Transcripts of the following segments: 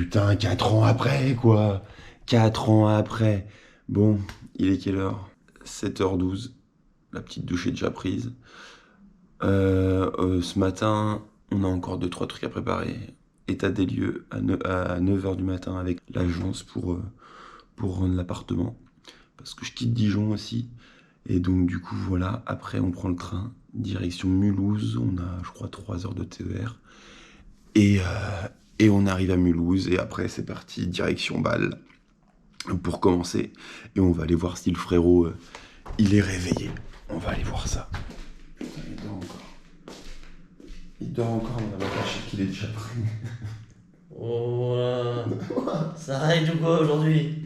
putain, 4 ans après, quoi. 4 ans après. Bon, il est quelle heure? 7h12. La petite douche est déjà prise. Ce matin, on a encore 2-3 trucs à préparer. État des lieux à 9h du matin avec l'agence pour rendre l'appartement. Parce que je quitte Dijon aussi. Et donc du coup, voilà, après on prend le train, direction Mulhouse. On a, je crois, 3 heures de TER. Et on arrive à Mulhouse. Et après, c'est parti, direction Bâle. Pour commencer. Et on va aller voir si le frérot, il est réveillé. On va aller voir ça. Il dort encore. Il dort encore, on a pas caché qu'il est déjà pris. Oh là. Ça ride ou quoi aujourd'hui?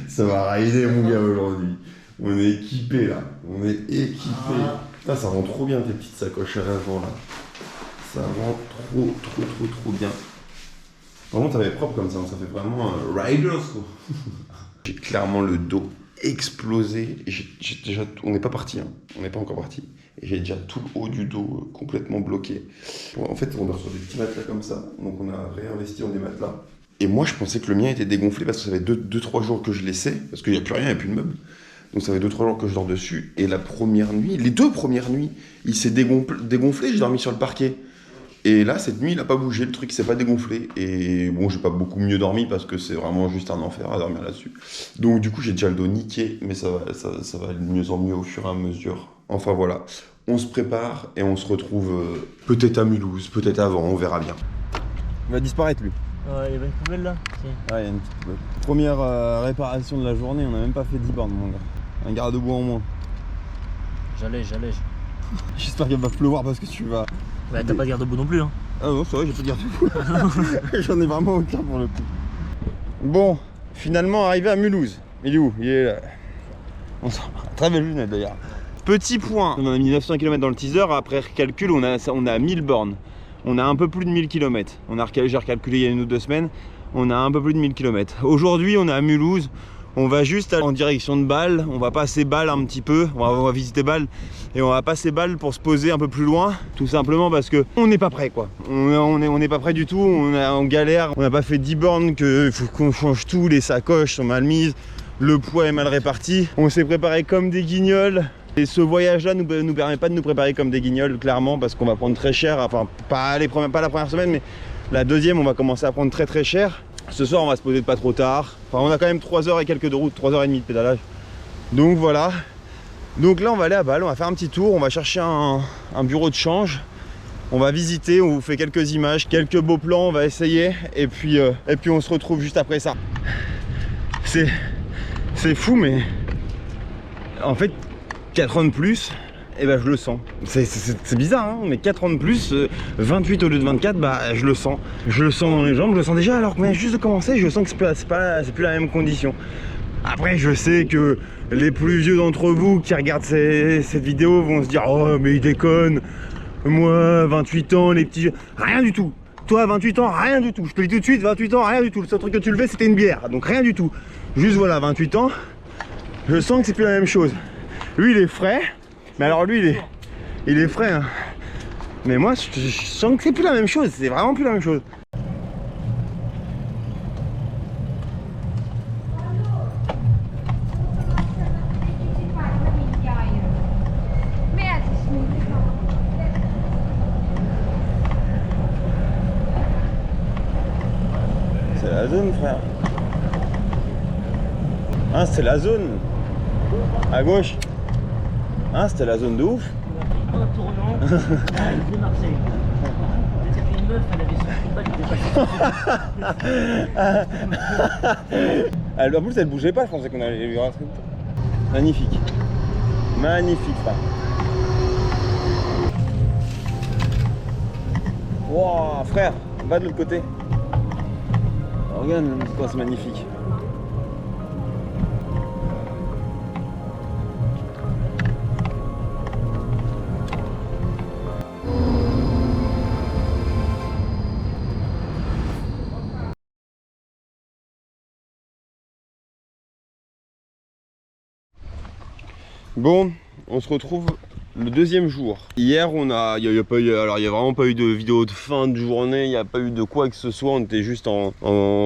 Ça va rider mon gars aujourd'hui. On est équipé là. On est équipé. Putain, ça rend trop bien tes petites sacoches à l'avant là. Ça rend trop bien. Par contre, ça va être propre comme ça. Ça fait vraiment un riders quoi. J'ai clairement le dos explosé. On n'est pas parti. Hein. On n'est pas encore parti. Et j'ai déjà tout le haut du dos complètement bloqué. Bon, en fait, on dort sur des petits matelas comme ça. Donc on a réinvesti dans des matelas. Et moi, je pensais que le mien était dégonflé parce que ça fait 2-3 jours que je laissais. Parce qu'il n'y a plus rien, il n'y a plus de meubles. Donc ça fait 2-3 jours que je dors dessus. Et la première nuit, les 2 premières nuits, il s'est dégonflé. J'ai dormi sur le parquet. Et là, cette nuit, il n'a pas bougé, le truc, il s'est pas dégonflé. Et bon, j'ai pas beaucoup mieux dormi parce que c'est vraiment juste un enfer à dormir là-dessus. Donc du coup, j'ai déjà le dos niqué, mais ça va aller de mieux en mieux au fur et à mesure. Enfin voilà, on se prépare et on se retrouve peut-être à Mulhouse, peut-être avant, on verra bien. Il va disparaître lui. Ouais, il y avait une poubelle là. Ouais, il y a une petite poubelle. Première réparation de la journée, on n'a même pas fait 10 bornes mon gars. Un garde-boue en moins. J'allège. J'espère qu'il va pleuvoir parce que tu vas... Bah t'as pas de garde-boue non plus hein. Ah non, c'est vrai, j'ai pas de garde-boue. J'en ai vraiment aucun pour le coup. Bon, finalement arrivé à Mulhouse. Il est où? Il est là. On s'en va. Très belle lunette d'ailleurs. Petit point, on a mis 900 km dans le teaser, après calcul on a 1000 bornes. On a un peu plus de 1000 km. J'ai recalculé il y a 1 ou 2 semaines, on a un peu plus de 1000 km. Aujourd'hui on est à Mulhouse, on va juste en direction de Bâle, on va passer Bâle un petit peu, on va visiter Bâle et on va passer Bâle pour se poser un peu plus loin, tout simplement parce que on n'est pas prêt quoi. On n'est pas prêt du tout, on galère, on n'a pas fait 10 bornes, il faut qu'on change tout, les sacoches sont mal mises, le poids est mal réparti, on s'est préparé comme des guignols. Et ce voyage-là nous permet pas de nous préparer comme des guignols, clairement, parce qu'on va prendre très cher, enfin pas la première semaine, mais la deuxième, on va commencer à prendre très cher. Ce soir, on va se poser de pas trop tard. Enfin, on a quand même 3 heures et quelques de route, 3 heures et demie de pédalage. Donc voilà. Donc là, on va aller à Bâle, on va faire un petit tour, on va chercher un bureau de change. On va visiter, on vous fait quelques images, quelques beaux plans, on va essayer. Et puis on se retrouve juste après ça. C'est fou, mais en fait, 4 ans de plus, et ben je le sens. C'est bizarre, hein, mais 4 ans de plus, 28 au lieu de 24, bah je le sens. Je le sens dans les jambes, je le sens déjà, alors que mais juste de commencer, je sens que c'est plus la même condition. Après, je sais que les plus vieux d'entre vous qui regardent cette vidéo vont se dire « Oh, mais il déconne, moi, 28 ans, les petits... » Rien du tout. Toi, 28 ans, rien du tout. Je te le dis tout de suite, 28 ans, rien du tout. Le seul truc que tu levais, c'était une bière, donc rien du tout. Juste voilà, 28 ans, je sens que c'est plus la même chose. Lui il est frais, mais alors lui il est frais hein. Mais moi je sens que c'est plus la même chose, c'est vraiment plus la même chose. C'est la zone frère. Hein, c'est la zone. À gauche. Hein, c'était la zone de ouf. Un tournant, de Marseille. J'ai fait une meuf, elle avait son combat, En plus elle bougeait pas, je pensais qu'on allait lui rentrer. Magnifique. Magnifique frère. Wow frère, va de l'autre côté. Regarde, c'est magnifique. Bon, on se retrouve le deuxième jour. Hier, il n'y a vraiment pas eu de vidéo de fin de journée, il n'y a pas eu de quoi que ce soit. On était juste en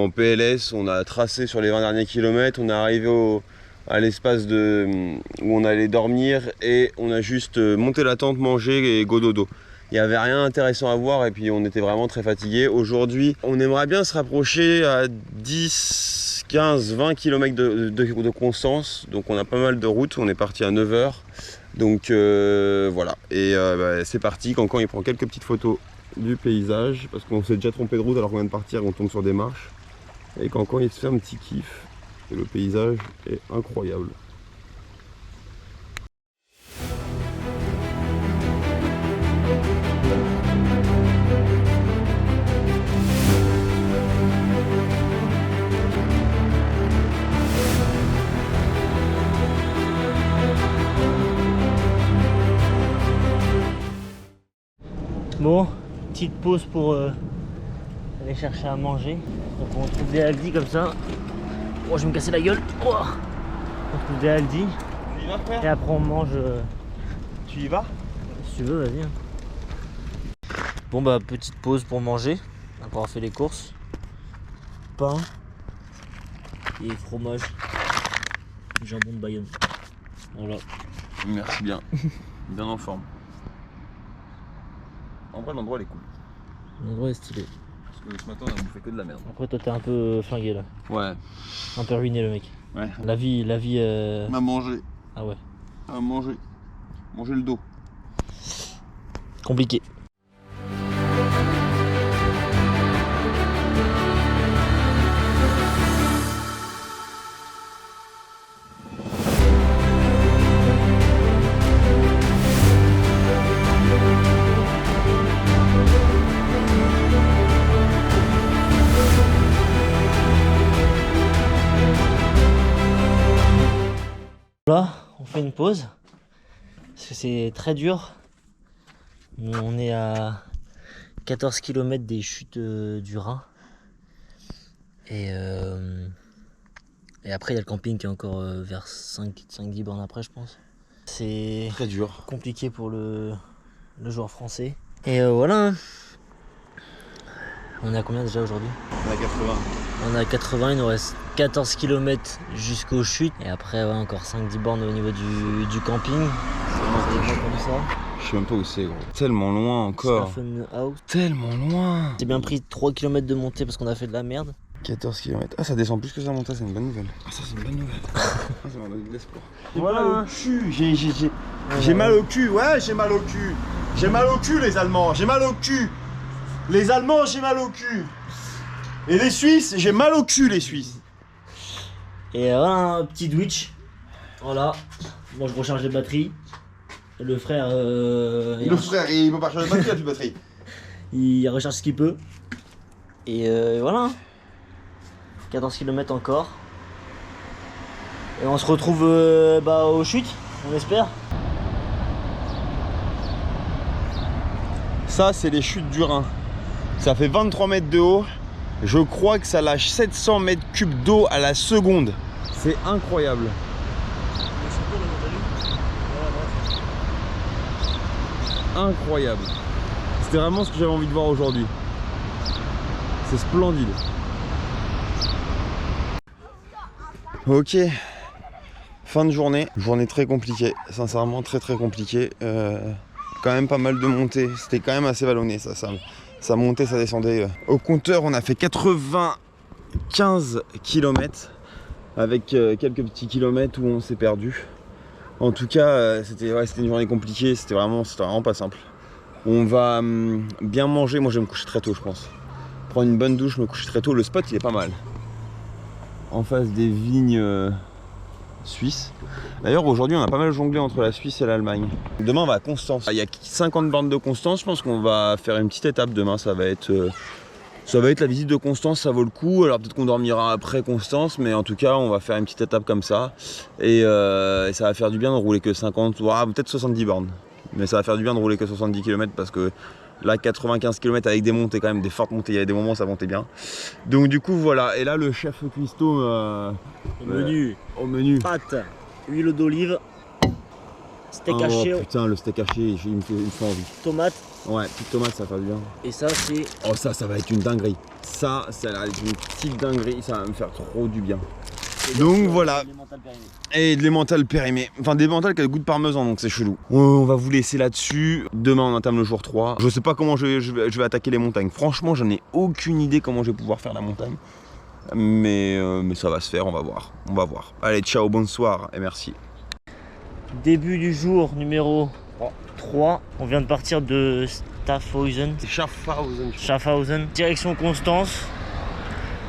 PLS, on a tracé sur les 20 derniers kilomètres, on est arrivé à l'espace où on allait dormir et on a juste monté la tente, mangé et go dodo. Il n'y avait rien d'intéressant à voir et puis on était vraiment très fatigués. Aujourd'hui, on aimerait bien se rapprocher à 10, 15, 20 km de Constance. Donc on a pas mal de routes, on est parti à 9 h. Donc voilà, et c'est parti. Cancan il prend quelques petites photos du paysage parce qu'on s'est déjà trompé de route alors qu'on vient de partir et on tombe sur des marches. Et Cancan il se fait un petit kiff. Et le paysage est incroyable. Bon, petite pause pour aller chercher à manger. Donc on trouve des Aldi comme ça. Oh, je vais me casser la gueule. Oh, on trouve des Aldi. Tu y vas, frère? Et après on mange. Tu y vas? Si tu veux, vas-y. Bon bah petite pause pour manger. Après avoir fait les courses. Pain et fromage. Jambon de Bayonne. Voilà. Merci bien. Bien en forme. En vrai, l'endroit il est cool. L'endroit est stylé. Parce que ce matin on a bouffé que de la merde. Après toi t'es un peu flingué là. Ouais. Un peu ruiné le mec. Ouais. La vie. On a mangé. Ah ouais. On a mangé. Manger le dos. Compliqué. Là, on fait une pause parce que c'est très dur. On est à 14 km des chutes du Rhin. Et après, il y a le camping qui est encore vers 5-10 bornes après, je pense. C'est Très dur. compliqué pour le joueur français. Et voilà. On est à combien déjà aujourd'hui? On a 80. On est à 80, il nous reste 14 km jusqu'aux chutes. Et après, ouais, encore 5-10 bornes au niveau du camping. C'est comme ça. Je sais même pas où c'est, gros. Tellement loin encore. Tellement loin. J'ai bien pris 3 km de montée parce qu'on a fait de la merde. 14 km. Ah, ça descend plus que ça monte, c'est une bonne nouvelle. Ah, ça, c'est une bonne nouvelle. Ah, ça m'a donné de l'espoir. Voilà, mal au cul. J'ai mal au cul. Ouais, j'ai mal au cul. J'ai mal au cul, les Allemands. J'ai mal au cul. Les Allemands, j'ai mal au cul. Et les Suisses, j'ai mal au cul, les Suisses. Et voilà un petit Twitch. Voilà. Moi, je recharge les batteries. Le frère. Le frère, il peut pas changer de batterie, il a plus de batterie. Il recharge ce qu'il peut. Et voilà. 14 km encore. Et on se retrouve aux chutes, on espère. Ça, c'est les chutes du Rhin. Ça fait 23 mètres de haut. Je crois que ça lâche 700 mètres cubes d'eau à la seconde. C'est incroyable. Incroyable. C'était vraiment ce que j'avais envie de voir aujourd'hui. C'est splendide. Ok. Fin de journée. Journée très compliquée. Sincèrement, très compliquée. Quand même pas mal de montées. C'était quand même assez vallonné ça montait, ça descendait. Au compteur, on a fait 95 km avec quelques petits kilomètres où on s'est perdu. En tout cas, c'était une journée compliquée, c'était vraiment pas simple. On va bien manger, moi je vais me coucher très tôt je pense. Prendre une bonne douche, me coucher très tôt. Le spot il est pas mal. En face des vignes suisses. D'ailleurs aujourd'hui on a pas mal jonglé entre la Suisse et l'Allemagne. Demain on va à Constance. Il y a 50 bornes de Constance, je pense qu'on va faire une petite étape demain. Ça va être la visite de Constance, ça vaut le coup. Alors peut-être qu'on dormira après Constance, mais en tout cas on va faire une petite étape comme ça. Et ça va faire du bien de rouler que 50, peut-être 70 bornes. Mais ça va faire du bien de rouler que 70 km parce que là 95 km avec des montées quand même, des fortes montées, il y a des moments où ça montait bien. Donc du coup voilà, et là le chef cuistot Au menu. au menu. Pâtes, huile d'olive, Steak haché, putain, le steak haché, il me fait envie. tomate. Ouais, petite tomate, ça va faire du bien. Et ça, c'est. Oh, ça va être une dinguerie. Ça va être une petite dinguerie, ça va me faire trop du bien. Donc voilà. Et de l'emmental périmé. Enfin, des mentales qui a le goût de parmesan, donc c'est chelou. On va vous laisser là-dessus. Demain, on entame le jour 3. Je sais pas comment je vais attaquer les montagnes. Franchement, j'en ai aucune idée comment je vais pouvoir faire la montagne. Mais ça va se faire, on va voir. On va voir. Allez, ciao, bonsoir et merci. Début du jour numéro 3. On vient de partir de Schaffhausen. Schaffhausen. Direction Constance.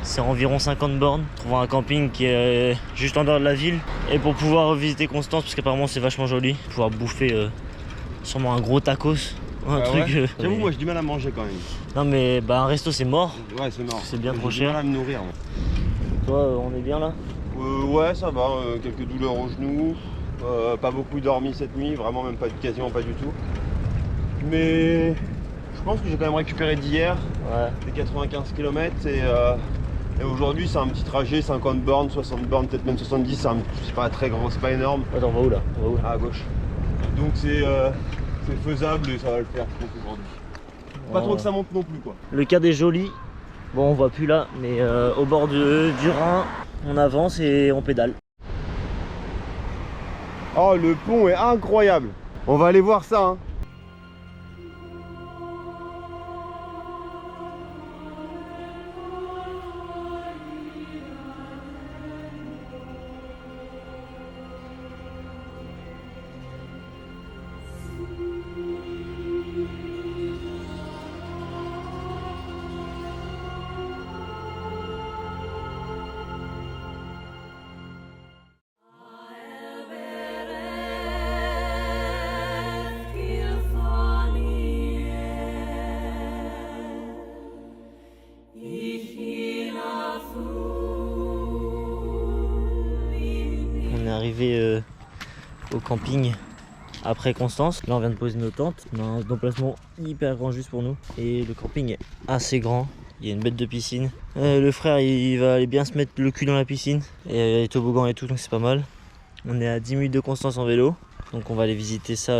C'est environ 50 bornes. Trouver un camping qui est juste en dehors de la ville. Et pour pouvoir visiter Constance, parce qu'apparemment c'est vachement joli, pouvoir bouffer sûrement un gros tacos. Un truc. J'avoue, moi j'ai du mal à manger quand même. Non mais bah, un resto c'est mort. Ouais, c'est mort. C'est bien trop J'ai du cher. mal à me nourrir. Toi, on est bien là? Ouais, ça va. Quelques douleurs aux genoux. Pas beaucoup dormi cette nuit. Vraiment, même pas, quasiment pas du tout. Mais je pense que j'ai quand même récupéré d'hier. Ouais. Des 95 km et aujourd'hui c'est un petit trajet, 50 bornes, 60 bornes, peut-être même 70, c'est pas très grand, c'est pas énorme. Attends, on va où là? On va où là? À gauche. Donc c'est faisable et ça va le faire, je pense, aujourd'hui. Pas trop que ça monte non plus quoi. Le cadre est joli. Bon, on voit plus là, mais au bord du Rhin, on avance et on pédale. Oh, le pont est incroyable. On va aller voir ça, hein. On est arrivé au camping après Constance. Là on vient de poser nos tentes. On a un emplacement hyper grand juste pour nous. Et le camping est assez grand. Il y a une bête de piscine. Le frère il va aller bien se mettre le cul dans la piscine. Et les toboggans et tout, donc c'est pas mal. On est à 10 minutes de Constance en vélo. Donc on va aller visiter ça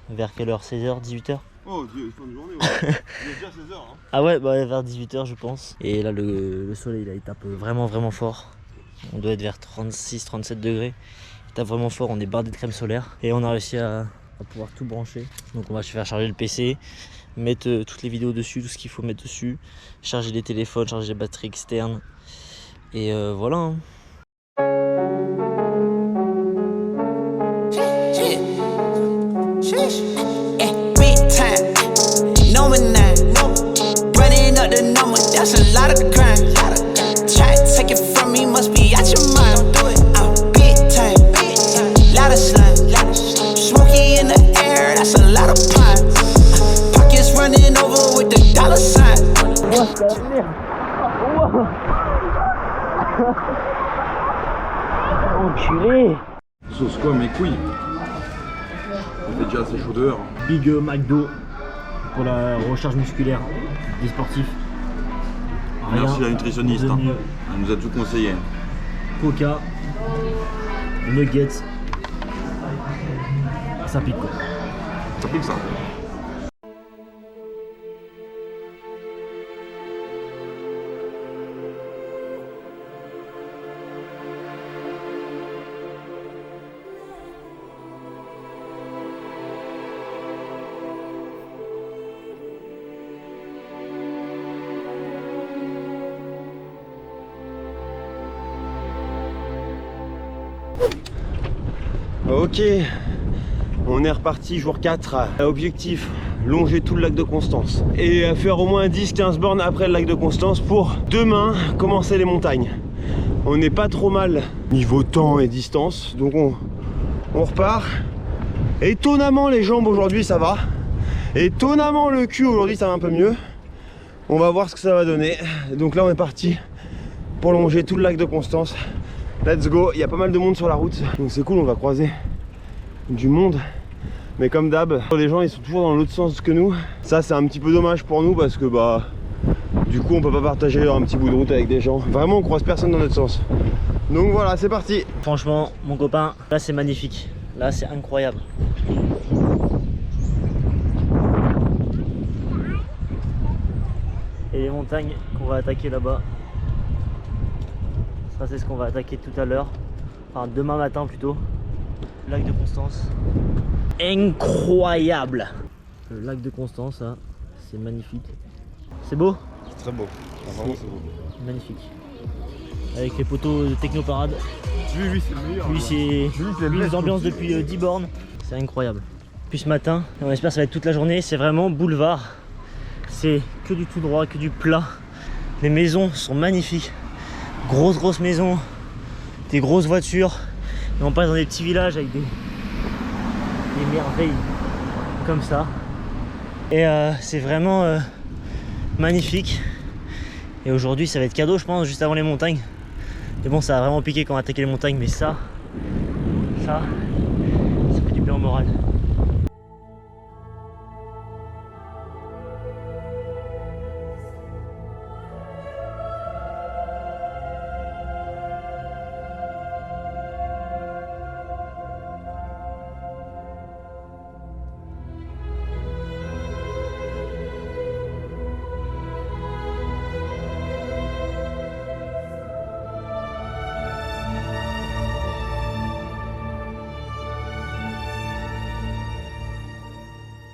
vers quelle heure? 16h, 18h? Oh, fin de journée, ouais. Il est déjà 16h, hein. Ah ouais, bah vers 18h je pense. Et là le soleil là, il tape vraiment fort. On doit être vers 36-37 degrés. Il tape vraiment fort, on est bardé de crème solaire. Et on a réussi à pouvoir tout brancher. Donc on va faire charger le PC, mettre toutes les vidéos dessus, tout ce qu'il faut mettre dessus, charger les téléphones, charger les batteries externes. Et voilà. Hein. That's a lot of crime. Try to take it from me, must be out your mind. I'm big time, lot of slime. Smoky in the air, that's a lot of pine. Pockets running over with the dollar sign. Enculé! Sauce quoi, mes couilles? Ça fait déjà assez chaud dehors. Big McDo pour la recharge musculaire des sportifs. Merci la nutritionniste, hein. Elle nous a tout conseillé. Coca, nuggets, ça pique quoi. Ça pique ça. Ok, on est reparti jour 4. Objectif, longer tout le lac de Constance et faire au moins 10-15 bornes après le lac de Constance pour demain commencer les montagnes. On n'est pas trop mal niveau temps et distance, donc on repart. Étonnamment les jambes aujourd'hui ça va. Étonnamment le cul aujourd'hui ça va un peu mieux. On va voir ce que ça va donner. Donc là on est parti pour longer tout le lac de Constance. Let's go, il y a pas mal de monde sur la route, donc c'est cool, on va croiser du monde. Mais comme d'hab, les gens ils sont toujours dans l'autre sens que nous. Ça c'est un petit peu dommage pour nous parce que bah du coup on peut pas partager un petit bout de route avec des gens. Vraiment on croise personne dans notre sens. Donc voilà, c'est parti. Franchement, mon copain, là c'est magnifique. Là, c'est incroyable. Et les montagnes qu'on va attaquer là-bas. Ça, c'est ce qu'on va attaquer tout à l'heure. Enfin, demain matin plutôt. Lac de Constance. Incroyable! Le lac de Constance, là, c'est magnifique. C'est beau? C'est très beau. Vraiment, c'est beau. Magnifique. Avec les poteaux de Technoparade. Lui, c'est le meilleur. Lui, c'est les ambiances depuis 10 bornes. C'est incroyable. Puis ce matin, on espère que ça va être toute la journée, c'est vraiment boulevard. C'est que du tout droit, que du plat. Les maisons sont magnifiques. Grosses maisons, des grosses voitures. Et on passe dans des petits villages avec des merveilles comme ça. Et c'est vraiment magnifique. Et aujourd'hui, ça va être cadeau, je pense, juste avant les montagnes. Mais bon, ça a vraiment piqué quand on a attaqué les montagnes, mais ça fait du bien au moral.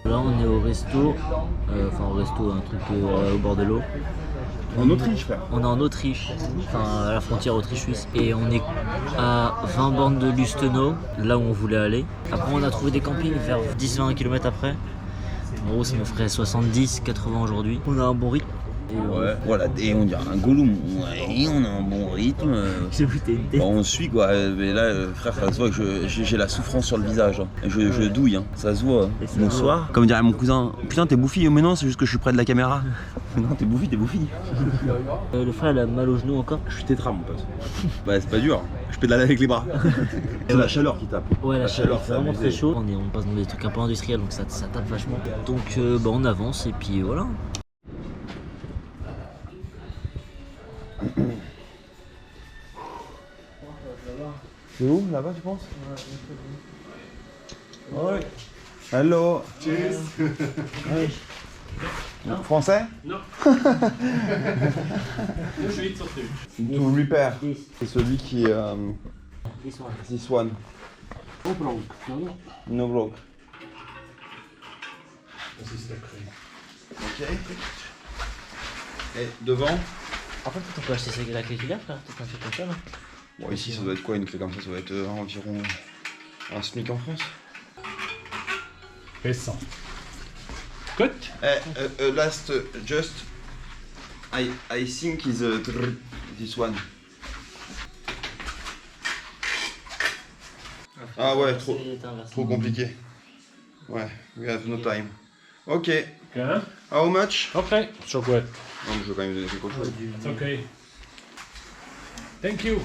Là on est au resto, un truc au bord de l'eau. En Autriche, frère. On est en Autriche, enfin à la frontière Autriche-Suisse. Et on est à 20 bornes de Lustenau, là où on voulait aller. Après on a trouvé des campings vers 10-20 km après. En gros ça me ferait 70-80 aujourd'hui. On a un bon rythme. Ouais, voilà, et on dirait un Gollum. Ouais, on a un bon rythme. J'ai goûté une tête. Bon, on suit quoi, mais là, frère, ça se voit que j'ai la souffrance sur le visage. Hein. Je douille, hein. Ça se voit. Bonsoir. Comme dirait mon cousin, putain, t'es bouffi. Mais non, c'est juste que je suis près de la caméra. Non, t'es bouffi. Le frère il a mal au genou encore. Je suis tétra, mon pote. Bah, c'est pas dur. Je pédale avec les bras. C'est la chaleur qui tape. Ouais, la chaleur, c'est vraiment abusé. très chaud. On passe dans des trucs un peu industriels, donc ça tape vachement. Donc bah, on avance et puis voilà. C'est où là-bas, tu penses? Ouais. Hello. Cheers. Oui. Français? Non. Je suis vite sorti. To repair. C'est celui qui est. This one. No block. Ok. Et devant? Après, peut-être on peut acheter la clé filaire, frère. Peut-être un truc comme ça, non? Bon, ici, ça doit être quoi une clé comme ça? Ça doit être environ un SMIC en France. Récent. Good. Last, just. I think is this one. Ah ouais, trop compliqué. Ouais, we have no time. Ok. Okay. How much? Okay. Chocolate. Non, mais je veux quand même donner quelque chose. It's okay. Thank you.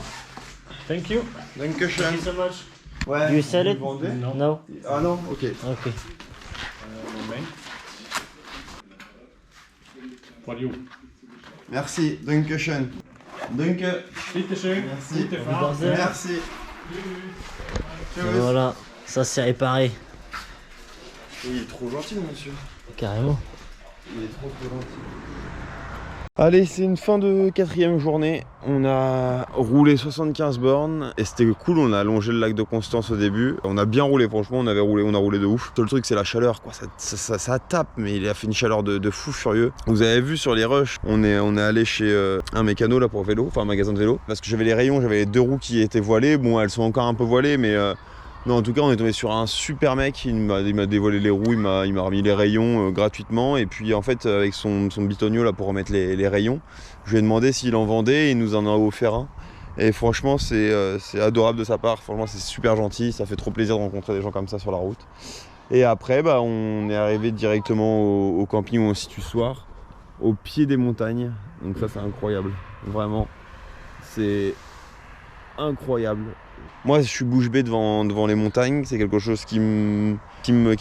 Thank you. Dankeschön. Thank you so much. Ouais. Do you sell it? Vous vendez? No. No? Ah non, ok. Ok. Moment. For you. Merci, Dankeschön. Danke. Bitte schön. Merci. Gute Fahrt. Merci. Et voilà, ça c'est réparé. Il est trop gentil, monsieur. Carrément. Il est trop gentil. Allez, c'est une fin de 4ème journée. On a roulé 75 bornes et c'était cool. On a longé le lac de Constance au début. On a bien roulé, franchement, on a roulé de ouf. Le truc, c'est la chaleur, quoi. Ça tape, mais il a fait une chaleur de fou furieux. Vous avez vu sur les rushs, on est allé chez un mécano là pour vélo, enfin un magasin de vélo, parce que j'avais les rayons, j'avais les 2 roues qui étaient voilées. Bon, elles sont encore un peu voilées, mais non, en tout cas, on est tombé sur un super mec. Il m'a dévoilé les roues, il m'a remis les rayons gratuitement. Et puis, en fait, avec son bitonio là pour remettre les rayons, je lui ai demandé s'il en vendait et il nous en a offert un. Et franchement, c'est adorable de sa part. Franchement, c'est super gentil. Ça fait trop plaisir de rencontrer des gens comme ça sur la route. Et après, bah, on est arrivé directement au camping où on se situe ce soir, au pied des montagnes. Donc ça, c'est incroyable. Vraiment, c'est incroyable. Moi, je suis bouche bée devant les montagnes, c'est quelque chose qui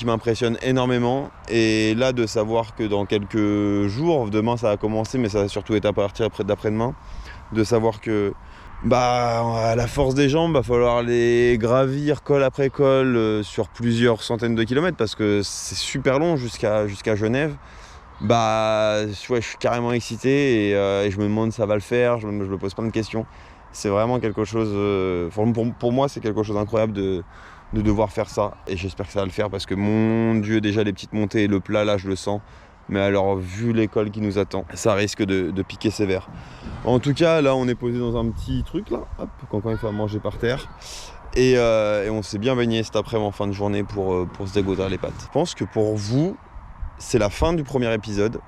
m'impressionne énormément. Et là, de savoir que dans quelques jours, demain ça a commencé, mais ça va surtout être à partir d'après-demain, de savoir que bah, à la force des jambes, va falloir les gravir col après col sur plusieurs centaines de kilomètres parce que c'est super long jusqu'à Genève. Bah, ouais, je suis carrément excité et je me demande si ça va le faire, je me pose plein de questions. C'est vraiment quelque chose, pour moi, c'est quelque chose d'incroyable de devoir faire ça. Et j'espère que ça va le faire parce que, mon Dieu, déjà les petites montées et le plat, là, je le sens. Mais alors, vu l'école qui nous attend, ça risque de piquer sévère. En tout cas, là, on est posé dans un petit truc, là, hop, quand il faut manger par terre. Et on s'est bien baigné cet après-midi en fin de journée pour se dégoûter les pattes. Je pense que pour vous, c'est la fin du premier épisode.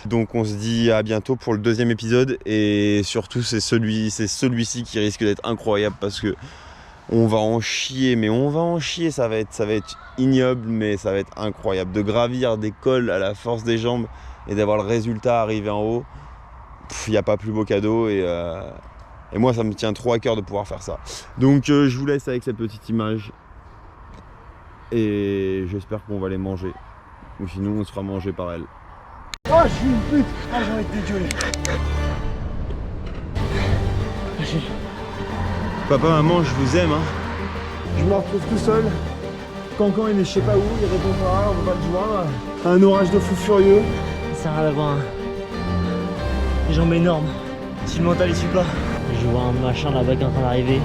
Donc on se dit à bientôt pour le deuxième épisode. Et surtout, c'est celui-ci qui risque d'être incroyable parce que on va en chier, mais on va en chier, ça va être ignoble, mais ça va être incroyable. De gravir des cols à la force des jambes et d'avoir le résultat arrivé en haut, il n'y a pas plus beau cadeau et moi ça me tient trop à cœur de pouvoir faire ça. Donc je vous laisse avec cette petite image et j'espère qu'on va les manger. Ou sinon on se fera manger par elle. Oh, je suis une pute. Ah, j'ai envie de dégueuler. Papa, maman, je vous aime, hein. Je me retrouve tout seul. Cancan, il est je sais pas où, il répond pas, on peut pas le joindre. Un orage de fou furieux. Ça sert à rien d'avoir les jambes énormes si le mental il suit pas. Je vois un machin là-bas qui est en train d'arriver.